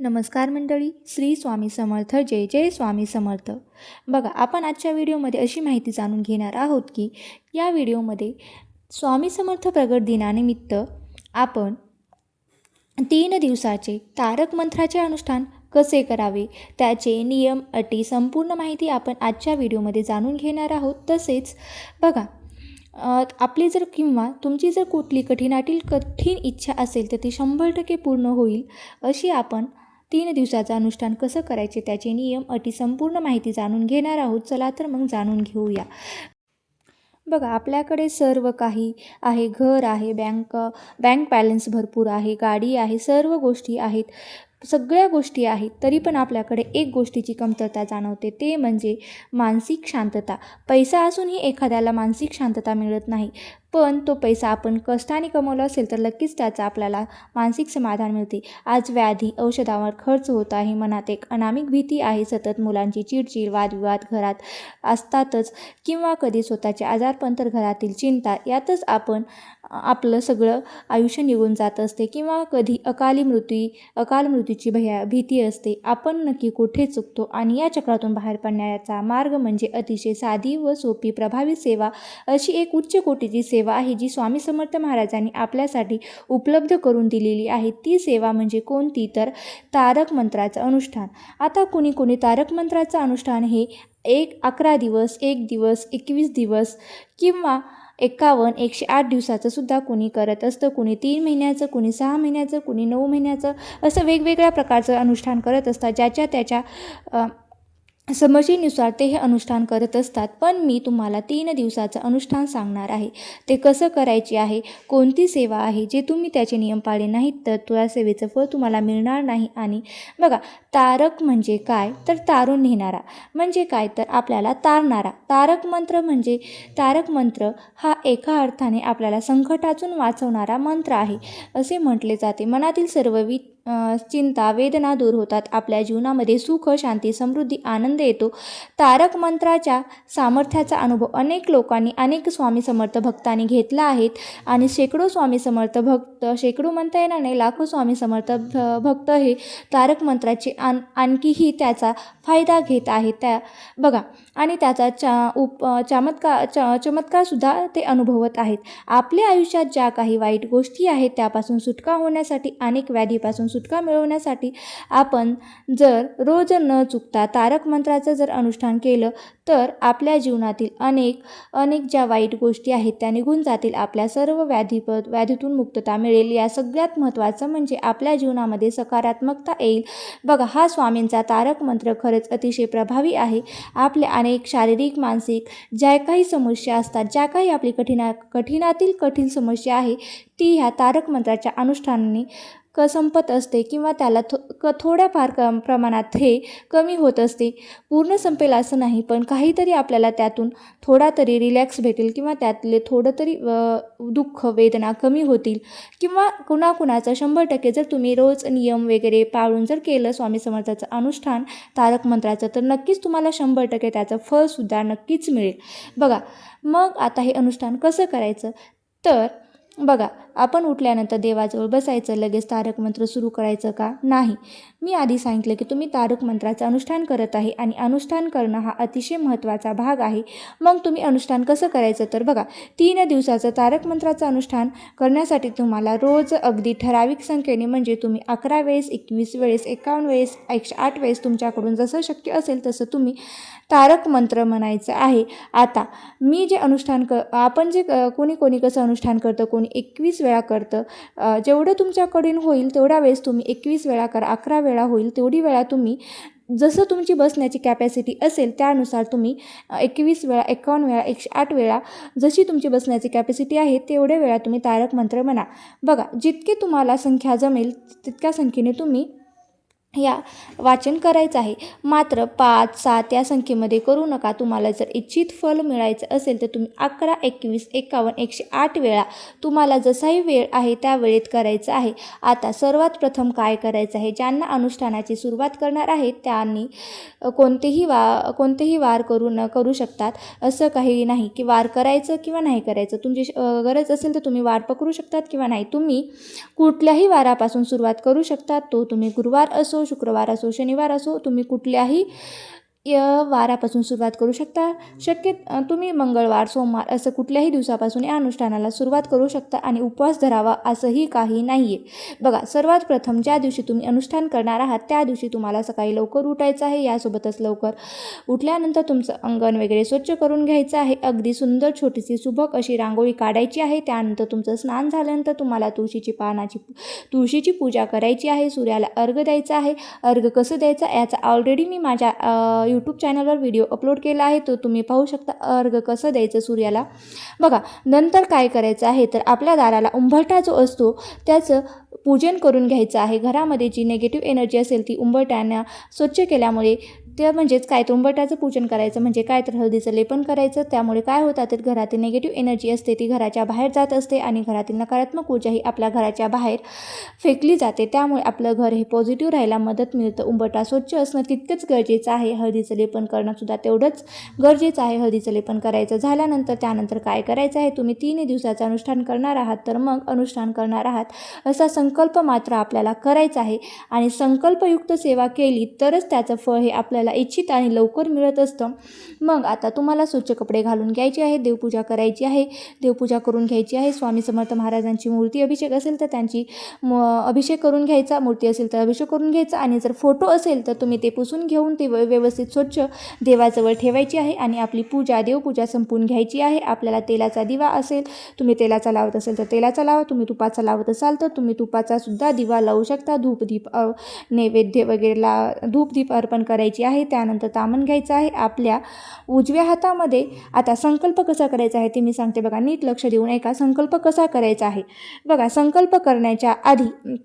नमस्कार मंडळी, श्री स्वामी समर्थ. जय जय स्वामी समर्थ. बघा, आपण आजच्या व्हिडिओमध्ये अशी माहिती जाणून घेणार आहोत की या व्हिडिओमध्ये स्वामी समर्थ प्रगट दिनानिमित्त आपण 3 दिवसाचे तारक मंत्राचे अनुष्ठान कसे करावे, त्याचे नियम, अटी, संपूर्ण माहिती आपण आजच्या व्हिडिओमध्ये जाणून घेणार आहोत. तसेच बघा, आपली जर किंवा तुमची जर कुठली कठीण इच्छा असेल तर ती 100% पूर्ण होईल अशी आपण 3 दिवसाचं अनुष्ठान कसं करायचे, त्याचे नियम, अटी, संपूर्ण माहिती जाणून घेणार आहोत. चला तर मग जाणून घेऊया. बघा, आपल्याकडे सर्व काही आहे. घर आहे, बँक बॅलन्स भरपूर आहे, गाडी आहे, सर्व गोष्टी आहेत, सगळ्या गोष्टी आहेत. तरी पण आपल्याकडे एक गोष्टीची कमतरता जाणवते, ते म्हणजे मानसिक शांतता. पैसा असूनही एखाद्याला मानसिक शांतता मिळत नाही. पण तो पैसा आपण कष्टाने कमवला असेल तर नक्कीच त्याचा आपल्याला मानसिक समाधान मिळते. आज व्याधी, औषधावर खर्च होत आहे. मनात एक अनामिक भीती आहे. सतत मुलांची चिडचिड, वादविवाद घरात असतातच, किंवा कधी स्वतःचे आजारपण तर घरातील चिंता, यातच आपलं सगळं आयुष्य निघून जात असते. किंवा कधी अकाल मृत्यूची भीती असते. आपण नक्की कुठे चुकतो आणि या चक्रातून बाहेर पडण्याचा मार्ग म्हणजे अतिशय साधी व सोपी प्रभावी सेवा, अशी एक उच्च कोटीची सेवा आहे जी स्वामी समर्थ महाराजांनी आपल्यासाठी उपलब्ध करून दिलेली आहे. ती सेवा म्हणजे कोणती, तर तारक मंत्राचं अनुष्ठान. आता कुणी तारक मंत्राचं अनुष्ठान हे 11 दिवस, 1 दिवस, 21 दिवस किंवा 51, 108 दिवसाचं सुद्धा कुणी करत असतं. कुणी 3 महिन्याचं, कुणी 6 महिन्याचं, कुणी 9 महिन्याचं, असं वेगवेगळ्या प्रकारचं अनुष्ठान करत असतात. ज्याच्या त्याच्या समजीनुसार ते हे अनुष्ठान करत असतात. पण मी तुम्हाला 3 दिवसाचं अनुष्ठान सांगणार आहे. ते कसं करायचे आहे, कोणती सेवा आहे, जे तुम्ही त्याचे नियम पाळले नाहीत तर त्या सेवेचं फळ तुम्हाला मिळणार नाही. आणि बघा, तारक म्हणजे काय, तर तारून नेणारा म्हणजे काय, तर आपल्याला तारणारा. तारक मंत्र हा एका अर्थाने आपल्याला संकटातून वाचवणारा मंत्र आहे असे म्हटले जाते. मनातील सर्व चिंता, वेदना दूर होतात. आपल्या जीवनामध्ये सुख, शांती, समृद्धी, आनंद येतो. तारक मंत्राच्या सामर्थ्याचा अनुभव अनेक लोकांनी, अनेक स्वामी समर्थ भक्तांनी घेतला आहे. आणि शेकडो स्वामी समर्थ भक्त, शेकडो म्हणता येणार नाही, लाखो स्वामी समर्थ भक्त हे तारक मंत्राचे आणखीही त्याचा फायदा घेत आहेत. बघा, आणि त्याचा चमत्कारसुद्धा ते अनुभवत आहेत. आपल्या आयुष्यात ज्या काही वाईट गोष्टी आहेत त्यापासून सुटका होण्यासाठी, अनेक व्याधीपासून सुटका मिळवण्यासाठी आपण जर रोज न चुकता तारक मंत्राचं जर अनुष्ठान केलं तर आपल्या जीवनातील अनेक ज्या वाईट गोष्टी आहेत त्या निघून जातील. आपल्या सर्व व्याधीतून मुक्तता मिळेल. या सगळ्यात महत्त्वाचं म्हणजे आपल्या जीवनामध्ये सकारात्मकता येईल. बघा, हा स्वामींचा तारक मंत्र खरंच अतिशय प्रभावी आहे. आपल्या अनेक शारीरिक, मानसिक ज्या काही समस्या असतात, ज्या काही आपली कठीणातील कठीण समस्या आहे ती ह्या तारक मंत्राच्या अनुष्ठानाने संपत असते, किंवा त्याला थोड्याफार प्रमाणात हे कमी होत असते. पूर्ण संपेल असं नाही, पण काहीतरी आपल्याला त्यातून थोडा तरी रिलॅक्स भेटेल, किंवा त्यातले थोडं तरी दुःख, वेदना कमी होतील. किंवा कुणाचं 100% जर तुम्ही रोज नियम वगैरे पाळून जर केलं स्वामी समर्थाचं अनुष्ठान तारक मंत्राचं, तर नक्कीच तुम्हाला 100% त्याचं फळसुद्धा नक्कीच मिळेल. बघा, मग आता हे अनुष्ठान कसं करायचं, तर बघा, आपण उठल्यानंतर देवाजवळ बसायचं, लगेच तारक मंत्र सुरू करायचं का, नाही. मी आधी सांगितलं की तुम्ही तारक मंत्राचं अनुष्ठान करत आहे आणि अनुष्ठान करणं हा अतिशय महत्त्वाचा भाग आहे. मग तुम्ही अनुष्ठान कसं करायचं, तर बघा, 3 दिवसाचं तारक मंत्राचं अनुष्ठान करण्यासाठी तुम्हाला रोज अगदी ठराविक संख्येने, म्हणजे तुम्ही 11 वेळेस, 21 वेळेस, 51 वेळेस, 108 वेळेस तुमच्याकडून जसं शक्य असेल तसं तुम्ही तारक मंत्र म्हणायचं आहे. आता मी जे अनुष्ठान आपण जे कोणी कसं अनुष्ठान करतं, कोणी 21 वेळा करतं. जेवढं तुमच्याकडून होईल तेवढ्या वेळेस तुम्ही 21 वेळा करा. 11 वेळा होईल तेवढी वेळा तुम्ही, जसं तुमची बसण्याची कॅपॅसिटी असेल त्यानुसार तुम्ही 21 वेळा, 51 वेळा, 108 वेळा, जशी तुमची बसण्याची कॅपॅसिटी आहे तेवढ्या वेळा तुम्ही तारक मंत्र म्हणा. बघा, जितके तुम्हाला संख्या जमेल तितक्या संख्येने तुम्ही या वाचन करायचं आहे. मात्र 5, 7 या संख्येमध्ये करू नका. तुम्हाला जर इच्छित फल मिळायचं असेल तर तुम्ही 11, 21, 51, 108 वेळा तुम्हाला जसाही वेळ आहे त्या वेळेत करायचं आहे. आता सर्वात प्रथम काय करायचं आहे, ज्यांना अनुष्ठानाची सुरुवात करणार आहेत त्यांनी कोणतेही वार करू शकतात. असं काही नाही की वार करायचं किंवा नाही करायचं. तुमची गरज असेल तर तुम्ही वार पकडू शकतात किंवा नाही. तुम्ही कुठल्याही वारापासून सुरुवात करू शकतात. तो तुम्ही गुरुवार असो, शुक्रवार असो, शनिवार असो, तुम्ही कुठल्याही वारापासून सुरुवात करू शकता. तुम्ही मंगळवार, सोमवार असं कुठल्याही दिवसापासून या अनुष्ठानाला सुरुवात करू शकता आणि उपवास धरावा असंही काही नाही आहे. बघा, सर्वात प्रथम ज्या दिवशी तुम्ही अनुष्ठान करणार आहात त्या दिवशी तुम्हाला सकाळी लवकर उठायचं आहे. यासोबतच लवकर उठल्यानंतर तुमचं अंगण वगैरे स्वच्छ करून घ्यायचं आहे. अगदी सुंदर छोटीशी सुबक अशी रांगोळी काढायची आहे. त्यानंतर तुमचं स्नान झाल्यानंतर तुम्हाला तुळशीची पूजा करायची आहे. सूर्याला अर्घ्य द्यायचा आहे. अर्घ्य कसं द्यायचं याचा ऑलरेडी मी माझ्या यूट्यूब चॅनलवर व्हिडिओ अपलोड केला आहे, तो तुम्ही पाहू शकता. अर्घ्य कसं द्यायचं सूर्याला. बघा, नंतर काय करायचं आहे तर आपल्या दाराला उंबरठा जो असतो त्याचं पूजन करून घ्यायचं आहे. घरामध्ये जी निगेटिव्ह एनर्जी असेल ती उंबरठ्यानं स्वच्छ केल्यामुळे म्हणजेच काय तर उंबरठ्याचं पूजन करायचं म्हणजे काय तर हळदीचं लेपन करायचं. त्यामुळे काय होतं तर घरातील निगेटिव्ह एनर्जी असते ती घराच्या बाहेर जात असते आणि घरातील नकारात्मक ऊर्जा ही आपल्या घराच्या बाहेर फेकली जाते. त्यामुळे आपलं घर हे पॉझिटिव्ह राहायला मदत मिळतं. उंबरठा स्वच्छ असणं तितकंच गरजेचं आहे. हळदीचं लेपन करणंसुद्धा तेवढंच गरजेचं आहे. हळदीचं लेपन करायचं झाल्यानंतर त्यानंतर काय करायचं आहे, तुम्ही 3 दिवसाचं अनुष्ठान करणार आहात तर मग अनुष्ठान करणार आहात असा संकल्प मात्र आपल्याला करायचा आहे. आणि संकल्पयुक्त सेवा केली तरच त्याचं फळ हे आपल्याला इच्छित आणि लवकर मिळत असतं. मग आता तुम्हाला स्वच्छ कपडे घालून घ्यायचे आहे. देवपूजा करायची आहे. देवपूजा करून घ्यायची आहे. स्वामी समर्थ महाराजांची मूर्ती अभिषेक असेल तर त्यांची अभिषेक करून घ्यायचा. मूर्ती असेल तर अभिषेक करून घ्यायचा. आणि जर फोटो असेल तर तुम्ही ते पुसून घेऊन ते व्यवस्थित स्वच्छ देवाजवळ ठेवायची आहे आणि आपली देवपूजा संपवून घ्यायची आहे. आपल्याला तेलाचा दिवा असेल, तुम्ही तेलाचा लावत असेल तर तेलाचा लावा. तुम्ही तुपाचा लावत असाल तर तुम्ही तुपाचा सुद्धा दिवा लावू शकता. धूपदीप नैवेद्य वगैरे धूपदीप अर्पण करायची आहे. त्यानंतर तामण घ्यायचं आहे. आपल्या उजव्या हातामध्ये आता संकल्प कसा करायचा आहे ते मी सांगते. बघा, नीट लक्ष देऊन ऐका. संकल्प कसा करायचा आहे बघा. संकल्प करण्याच्या आधी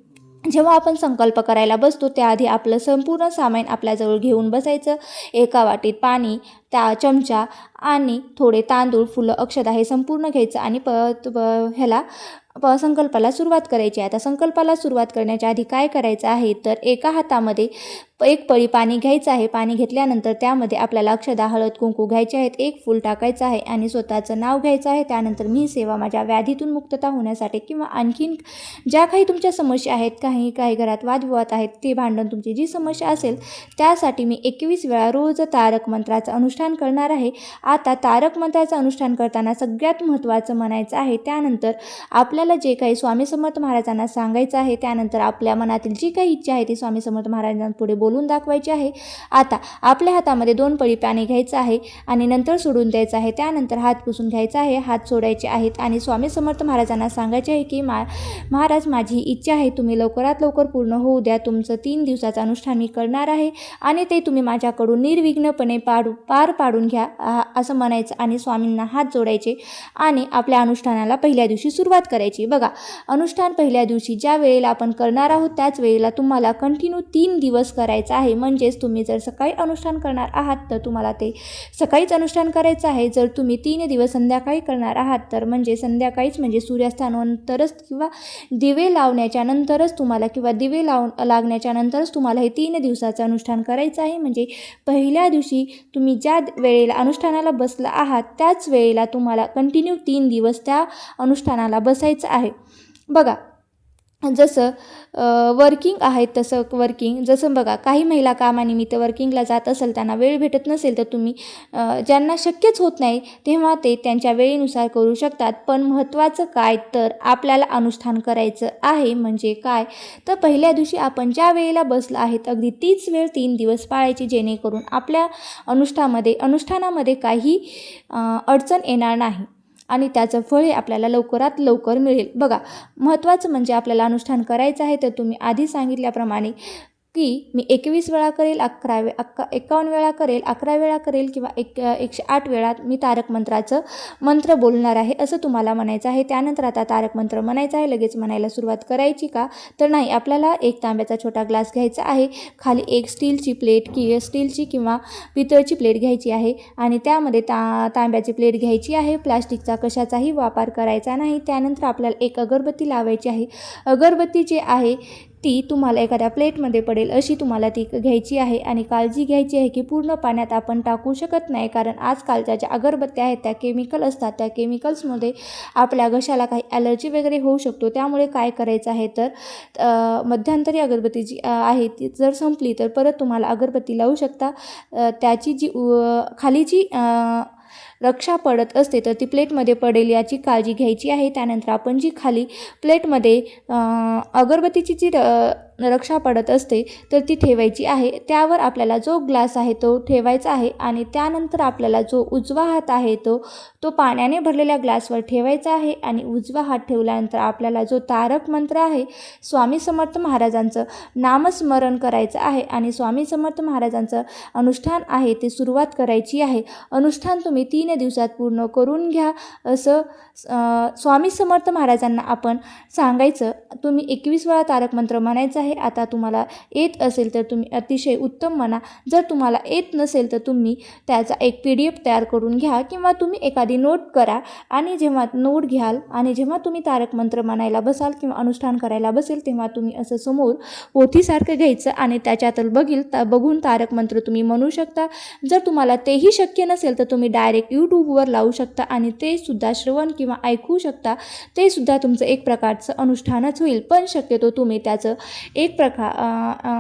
जेव्हा आपण संकल्प करायला बसतो त्याआधी आपलं संपूर्ण सामान आपल्याजवळ घेऊन बसायचं. एका वाटीत पाणी, त्या चमचा आणि थोडे तांदूळ, फुलं, अक्षता हे संपूर्ण घ्यायचं आणि संकल्पाला सुरुवात करायची आहे. आता संकल्पाला सुरुवात करण्याच्या आधी काय करायचं आहे तर एका हातामध्ये एक पळी पाणी घ्यायचं आहे. पाणी घेतल्यानंतर त्यामध्ये आपल्याला अक्षदा, हळद, कुंकू घ्यायचे आहेत. एक फूल टाकायचं आहे आणि स्वतःचं नाव घ्यायचं आहे. त्यानंतर मी सेवा माझ्या व्याधीतून मुक्तता होण्यासाठी किंवा आणखीन ज्या काही तुमच्या समस्या आहेत, काही घरात वादविवाद आहेत, ते भांडण, तुमची जी समस्या असेल त्यासाठी मी 21 वेळा रोज तारक मंत्राचं अनुष्ठान करणार आहे. आता तारक मंत्राचं अनुष्ठान करताना सगळ्यात महत्त्वाचं म्हणायचं आहे. त्यानंतर आपल्याला जे काही स्वामी समर्थ महाराजांना सांगायचं आहे, त्यानंतर आपल्या मनातील जी काही इच्छा आहे ती स्वामी समर्थ महाराजांपुढे बोलून दाखवायची आहे. आता आपल्या हातामध्ये 2 पळी पाणी घ्यायचं आहे आणि नंतर सोडून द्यायचं आहे. त्यानंतर हात पुसून घ्यायचा आहे, हात सोडायचे आहेत आणि स्वामी समर्थ महाराजांना सांगायचे आहे की महाराज, माझी इच्छा आहे तुम्ही लवकरात लवकर पूर्ण होऊ द्या. तुमचं 3 दिवसाचं अनुष्ठान मी करणार आहे आणि ते तुम्ही माझ्याकडून निर्विघ्नपणे पार पाडून घ्या असं म्हणायचं आणि स्वामींना हात जोडायचे आणि आपल्या अनुष्ठानाला पहिल्या दिवशी सुरुवात करायची. बघा, अनुष्ठान पहिल्या दिवशी ज्या वेळेला आपण करणार आहोत त्याच वेळेला तुम्हाला कंटिन्यू 3 दिवस करायचं आहे. म्हणजेच तुम्ही जर सकाळी अनुष्ठान करणार आहात तर तुम्हाला ते सकाळीच अनुष्ठान करायचं आहे. जर तुम्ही 3 दिवस संध्याकाळी करणार आहात तर म्हणजे संध्याकाळीच म्हणजे सूर्यास्तानंतरच किंवा दिवे लावण्याच्या नंतरच तुम्हाला लागण्याच्या नंतरच तुम्हाला हे 3 दिवसाचं अनुष्ठान करायचं आहे. म्हणजे पहिल्या दिवशी तुम्ही ज्या वेळेला अनुष्ठानाला बसला आहात त्याच वेळेला तुम्हाला कंटिन्यू 3 दिवस त्या अनुष्ठानाला बसायचं आहे. बघा, जसं वर्किंग आहेत तसं जसं बघा, काही महिला कामानिमित्त वर्किंगला जात असेल, त्यांना वेळ भेटत नसेल तर तुम्ही ज्यांना शक्यच होत नाही तेव्हा ते त्यांच्या वेळेनुसार करू शकतात. पण महत्त्वाचं काय तर आपल्याला अनुष्ठान करायचं आहे. म्हणजे काय तर पहिल्या दिवशी आपण ज्या वेळेला बसलं आहेत अगदी तीच वेळ 3 दिवस पाळायची, जेणेकरून आपल्या अनुष्ठानामध्ये काही अडचण येणार नाही आणि त्याचं फळ हे आपल्याला लवकरात लवकर मिळेल. बघा, महत्त्वाचं म्हणजे आपल्याला अनुष्ठान करायचं आहे तर तुम्ही आधी सांगितल्याप्रमाणे की मी 21 वेळा करेल, 51 वेळा करेल, 11 वेळा करेल किंवा 108 वेळा मी तारक मंत्राचं मंत्र बोलणार आहे असं तुम्हाला म्हणायचं आहे. त्यानंतर आता तारक मंत्र म्हणायचा आहे. लगेच म्हणायला सुरुवात करायची का? तर नाही, आपल्याला एक तांब्याचा छोटा ग्लास घ्यायचा आहे, खाली एक स्टीलची प्लेट स्टीलची किंवा पितळची प्लेट घ्यायची आहे आणि त्यामध्ये तांब्याची प्लेट घ्यायची आहे. प्लास्टिकचा कशाचाही वापर करायचा नाही. त्यानंतर आपल्याला एक अगरबत्ती लावायची आहे. अगरबत्ती जी आहे ती तुम्हाला एखाद्या प्लेटमध्ये पडेल अशी तुम्हाला ती घ्यायची आहे आणि काळजी घ्यायची आहे की पूर्ण पाण्यात आपण टाकू शकत नाही, कारण आजकालच्या ज्या अगरबत्त्या आहेत त्या केमिकल असतात. त्या केमिकल्समध्ये आपल्या घशाला काही ॲलर्जी वगैरे होऊ शकतो. त्यामुळे काय करायचं आहे तर मध्यंतरी अगरबत्ती जी आहे ती जर संपली तर परत तुम्हाला अगरबत्ती लावू शकता. त्याची जी खाली जी रक्षा पडत असते तर ती प्लेटमध्ये पडेल याची काळजी घ्यायची आहे. त्यानंतर आपण जी खाली प्लेटमध्ये अगरबत्तीची जी रक्षा पडत असते तर ती ठेवायची आहे. त्यावर आपल्याला जो ग्लास आहे तो ठेवायचा आहे आणि त्यानंतर आपल्याला जो उजवा हात आहे तो पाण्याने भरलेल्या ग्लासवर ठेवायचा आहे आणि उजवा हात ठेवल्यानंतर आपल्याला जो तारक मंत्र आहे स्वामी समर्थ महाराजांचं नामस्मरण करायचं आहे आणि स्वामी समर्थ महाराजांचं अनुष्ठान आहे ते सुरुवात करायची आहे. अनुष्ठान तुम्ही 3 दिवसात पूर्ण करून घ्या असं स्वामी समर्थ महाराजांना आपण सांगायचं. तुम्ही 21 वेळा तारक मंत्र म्हणायचं आहे. आता तुम्हाला येत असेल तर तुम्ही अतिशय उत्तम म्हणा. जर तुम्हाला येत नसेल तर तुम्ही त्याचा एक PDF तयार करून घ्या किंवा तुम्ही एखादी नोट करा आणि जेव्हा नोट घ्याल आणि जेव्हा तुम्ही तारक मंत्र म्हणायला बसाल किंवा अनुष्ठान करायला बसेल तेव्हा तुम्ही असं समोर पोथीसारखं घ्यायचं आणि त्याच्यातलं बघून तारक मंत्र तुम्ही म्हणू शकता. जर तुम्हाला तेही शक्य नसेल तर तुम्ही डायरेक्ट यूट्यूबवर लावू शकता आणि ते सुद्धा श्रवण किंवा ऐकू शकता. ते सुद्धा तुमचं एक प्रकारचं अनुष्ठानच होईल. पण शक्यतो तुम्ही त्याचं एक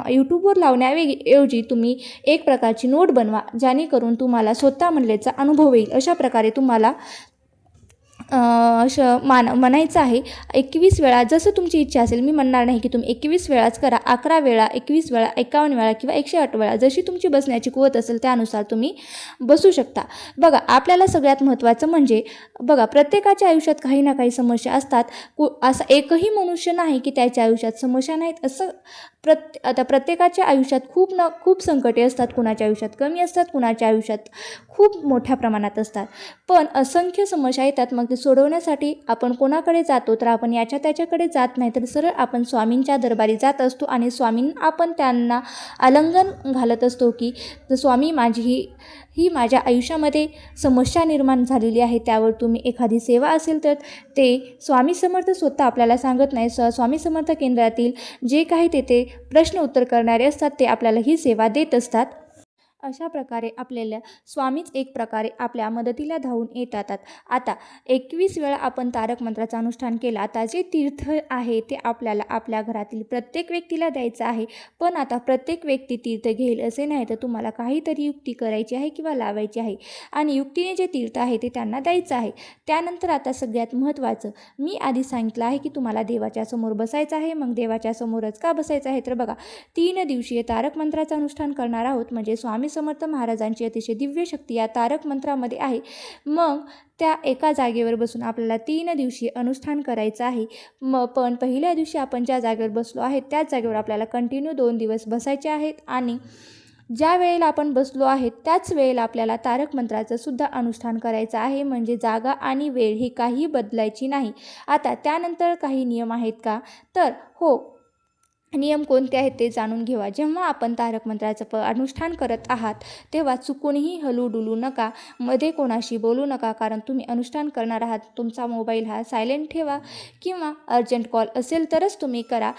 यूट्यूबवर लावण्याऐवजी तुम्ही एक प्रकारची नोट बनवा, जेणेकरून तुम्हाला स्वतः म्हणल्याचा अनुभव येईल. अशा प्रकारे तुम्हाला म्हणायचं आहे 21 वेळा. जसं तुमची इच्छा असेल, मी म्हणणार नाही की तुम्ही 21 वेळाच करा. 11 वेळा, 21 वेळा, 51 वेळा किंवा 108 वेळा जशी तुमची बसण्याची कुवत असेल त्यानुसार तुम्ही बसू शकता. बघा, आपल्याला सगळ्यात महत्त्वाचं म्हणजे बघा, प्रत्येकाच्या आयुष्यात काही ना काही समस्या असतात. असा एकही मनुष्य नाही की त्याच्या आयुष्यात समस्या नाहीत. असं आता प्रत्येकाच्या आयुष्यात खूप संकटे असतात. कुणाच्या आयुष्यात कमी असतात, कुणाच्या आयुष्यात खूप मोठ्या प्रमाणात असतात. पण असंख्य समस्या येतात. मग ते सोडवण्यासाठी आपण कोणाकडे जातो तर आपण याच्या त्याच्याकडे जात नाही, तर सरळ आपण स्वामींच्या दरबारी जात असतो आणि स्वामींना आपण त्यांना आलिंगन घालत असतो की स्वामी, ही माझ्या आयुष्यामध्ये समस्या निर्माण झालेली आहे, त्यावर तुम्ही एखादी सेवा असेल तर ते स्वामी समर्थ स्वतः आपल्याला सांगत नाही. स्वामी समर्थ केंद्रातील जे काही तेथे प्रश्न उत्तर करणारे असतात ते आपल्याला ही सेवा देत असतात. अशा प्रकारे आपल्याला स्वामीच एक प्रकारे आपल्या मदतीला धावून येतात. आता 21 वेळा आपण तारक मंत्राचं अनुष्ठान केलं. आता जे तीर्थ आहे ते आपल्याला आपल्या घरातील प्रत्येक व्यक्तीला द्यायचं आहे. पण आता प्रत्येक व्यक्ती तीर्थ घेईल असे नाही, तर तुम्हाला काहीतरी युक्ती करायची आहे किंवा लावायची आहे आणि युक्तीने जे तीर्थ आहे ते त्यांना द्यायचं आहे. त्यानंतर आता सगळ्यात महत्त्वाचं, मी आधी सांगितलं आहे की तुम्हाला देवाच्या समोर बसायचं आहे. मग देवाच्या समोरच का बसायचं आहे तर बघा, 3 दिवसीय तारक मंत्राचं अनुष्ठान करणार आहोत. म्हणजे स्वामी समर्थ महाराजांची अतिशय दिव्य शक्ती या तारक मंत्रामध्ये आहे. मग त्या एका जागेवर बसून आपल्याला 3 दिवसीय अनुष्ठान करायचं आहे. पण पहिल्या दिवशी आपण ज्या जागेवर बसलो आहे त्याच जागेवर आपल्याला कंटिन्यू 2 दिवस बसायचे आहेत आणि ज्या वेळेला आपण बसलो आहे त्याच वेळेला आपल्याला तारक मंत्राचं सुद्धा अनुष्ठान करायचं आहे. म्हणजे जागा आणि वेळ ही काही बदलायची नाही. आता त्यानंतर काही नियम आहेत का तर हो, नियम कोणते आहेत ते जाणून घेऊया. जेव्हा आपण तारक मंत्राचं अनुष्ठान करत आहात तेव्हा चुकूनही हलू नका, मध्ये कोणाशी बोलू नका, कारण तुम्ही अनुष्ठान करणार आहात. तुमचा मोबाईल हा सायलेंट ठेवा किंवा अर्जंट कॉल असेल तरच तुम्ही करा.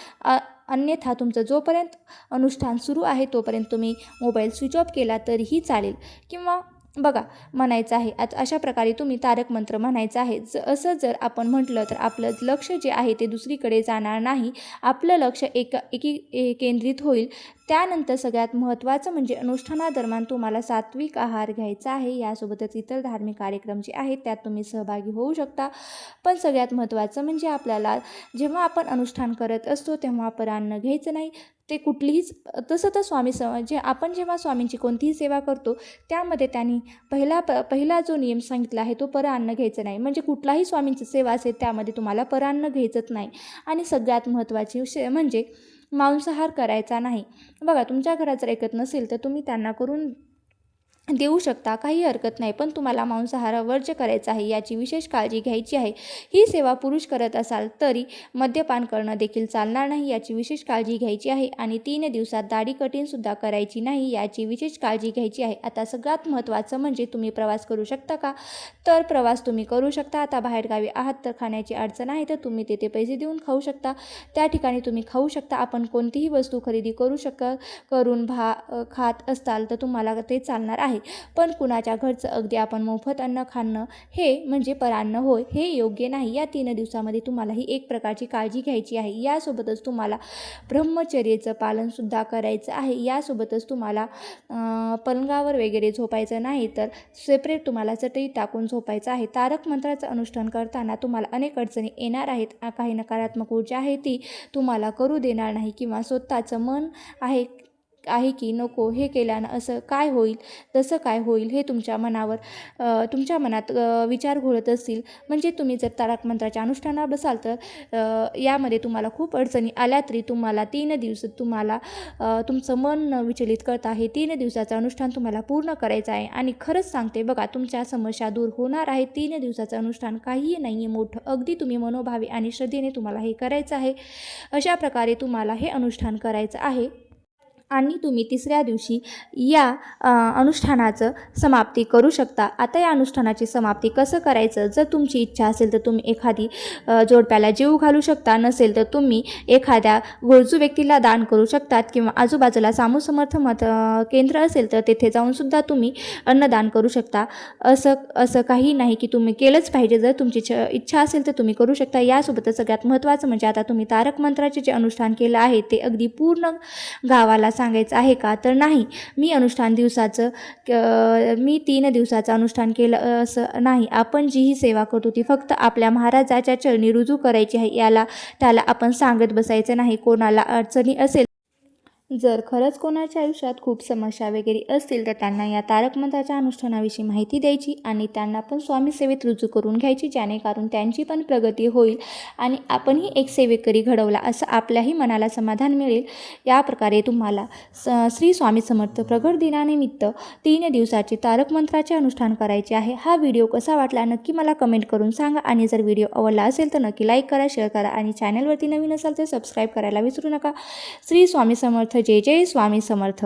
अन्यथा तुमचं जोपर्यंत अनुष्ठान सुरू आहे तोपर्यंत तुम्ही मोबाईल स्विच ऑफ केला तरीही चालेल. किंवा बघा, म्हणायचं आहे अशा प्रकारे तुम्ही तारक मंत्र म्हणायचं आहे. असं जर आपण म्हटलं तर आपलं लक्ष जे आहे ते दुसरीकडे जाणार नाही, आपलं लक्ष केंद्रित होईल. त्यानंतर सगळ्यात महत्त्वाचं म्हणजे अनुष्ठानादरम्यान तुम्हाला सात्विक आहार घ्यायचा आहे. यासोबतच इतर धार्मिक कार्यक्रम जे आहेत त्यात तुम्ही सहभागी होऊ शकता. पण सगळ्यात महत्त्वाचं म्हणजे आपल्याला जेव्हा आपण अनुष्ठान करत असतो तेव्हा आपण अन्न घ्यायचं नाही. ते कुठलीहीच तसं तर आपण जेव्हा स्वामींची कोणतीही सेवा करतो त्यामध्ये त्यांनी पहिला जो नियम सांगितला आहे तो अन्न घ्यायचं नाही. म्हणजे कुठलाही स्वामींची सेवा असेल त्यामध्ये तुम्हाला अन्न घ्यायचंच नाही. आणि सगळ्यात महत्त्वाची म्हणजे मांसाहार करायचा नाही. बघा, तुमच्या घरात जर ऐकत नसेल तर तुम्ही त्यांना करून देऊ शकता, काही हरकत नाही, पण तुम्हाला मांसाहार वर्ज्य करायचा आहे याची विशेष काळजी घ्यायची आहे. ही सेवा पुरुष करत असाल तरी मद्यपान करणं देखील चालणार नाही याची विशेष काळजी घ्यायची आहे. आणि 3 दिवसात दाढी कटिंगसुद्धा करायची नाही याची विशेष काळजी घ्यायची आहे. आता सगळ्यात महत्त्वाचं म्हणजे तुम्ही प्रवास करू शकता का? तर प्रवास तुम्ही करू शकता. आता बाहेरगावी आहात तर खाण्याची अडचण आहे तर तुम्ही तेथे पैसे देऊन खाऊ शकता, त्या ठिकाणी तुम्ही खाऊ शकता. आपण कोणतीही वस्तू खरेदी करून खात असताल तर तुम्हाला ते चालणार आहे. पण कुणाच्या घरचं अगदी आपण मोफत अन्न खाणं हे म्हणजे परान्न होय, हे योग्य नाही. या 3 दिवसामध्ये तुम्हाला ही एक प्रकारची काळजी घ्यायची आहे. यासोबतच तुम्हाला ब्रह्मचर्याचं पालनसुद्धा करायचं आहे. यासोबतच तुम्हाला पलंगावर वगैरे झोपायचं नाही, तर सेपरेट तुम्हाला चटई टाकून झोपायचं आहे. तारक मंत्राचं अनुष्ठान करताना तुम्हाला अनेक अडचणी येणार आहेत. काही नकारात्मक ऊर्जा आहे ती तुम्हाला करू देणार नाही, किंवा स्वतःचं मन आहे की नको हे केल्यानं असं काय होईल, तसं काय होईल, हे तुमच्या मनात विचार घोळत असतील. म्हणजे तुम्ही जर तारक मंत्राच्या अनुष्ठानात बसाल तर यामध्ये तुम्हाला खूप अडचणी आल्या तरी तुम्हाला 3 दिवस तुमचं मन न विचलित करता हे 3 दिवसाचं अनुष्ठान तुम्हाला पूर्ण करायचं आहे. आणि खरंच सांगते बघा, तुमच्या समस्या दूर होणार आहे. 3 दिवसाचं अनुष्ठान काहीही नाही आहे मोठं, अगदी तुम्ही मनोभावे आणि श्रद्धेने तुम्हाला हे करायचं आहे. अशा प्रकारे तुम्हाला हे अनुष्ठान करायचं आहे. आणि तुम्ही 3ऱ्या दिवशी या अनुष्ठानाचं समाप्ती करू शकता. आता या अनुष्ठानाची समाप्ती कसं करायचं, जर तुमची इच्छा असेल तर तुम्ही एखादी जोडप्याला जीव घालू शकता, नसेल तर तुम्ही एखाद्या गरजू व्यक्तीला दान करू शकतात, किंवा आजूबाजूला स्वामी समर्थ केंद्र असेल तर तेथे जाऊनसुद्धा तुम्ही अन्नदान करू शकता. असं काही नाही की तुम्ही केलंच पाहिजे. जर तुमची इच्छा असेल तर तुम्ही करू शकता. यासोबतच सगळ्यात महत्त्वाचं म्हणजे आता तुम्ही तारक मंत्राचे जे अनुष्ठान केलं आहे ते अगदी पूर्ण गावाला सांगायचं आहे का? तर नाही. मी 3 दिवसाचं अनुष्ठान केलं असं नाही. आपण जी ही सेवा करतो ती फक्त आपल्या महाराजाच्या चरणी रुजू करायची आहे. त्याला आपण सांगत बसायचं नाही. कोणाला अडचणी असेल, जर खरंच कोणाच्या आयुष्यात खूप समस्या वगैरे असतील तर त्यांना या तारक मंत्राच्या अनुष्ठानाविषयी माहिती द्यायची आणि त्यांना पण स्वामी सेवेत रुजू करून घ्यायची, जेणेकरून त्यांची पण प्रगती होईल आणि आपणही एक सेवेकरी घडवला असं आपल्याही मनाला समाधान मिळेल. या प्रकारे तुम्हाला श्री स्वामी समर्थ प्रगट दिनानिमित्त 3 दिवसाचे तारक मंत्राचे अनुष्ठान करायचे आहे. हा व्हिडिओ कसा वाटला नक्की मला कमेंट करून सांगा. आणि जर व्हिडिओ आवडला असेल तर नक्की लाईक करा, शेअर करा आणि चॅनलवरती नवीन असाल तर सबस्क्राईब करायला विसरू नका. श्री स्वामी समर्थ. जय जय स्वामी समर्थ.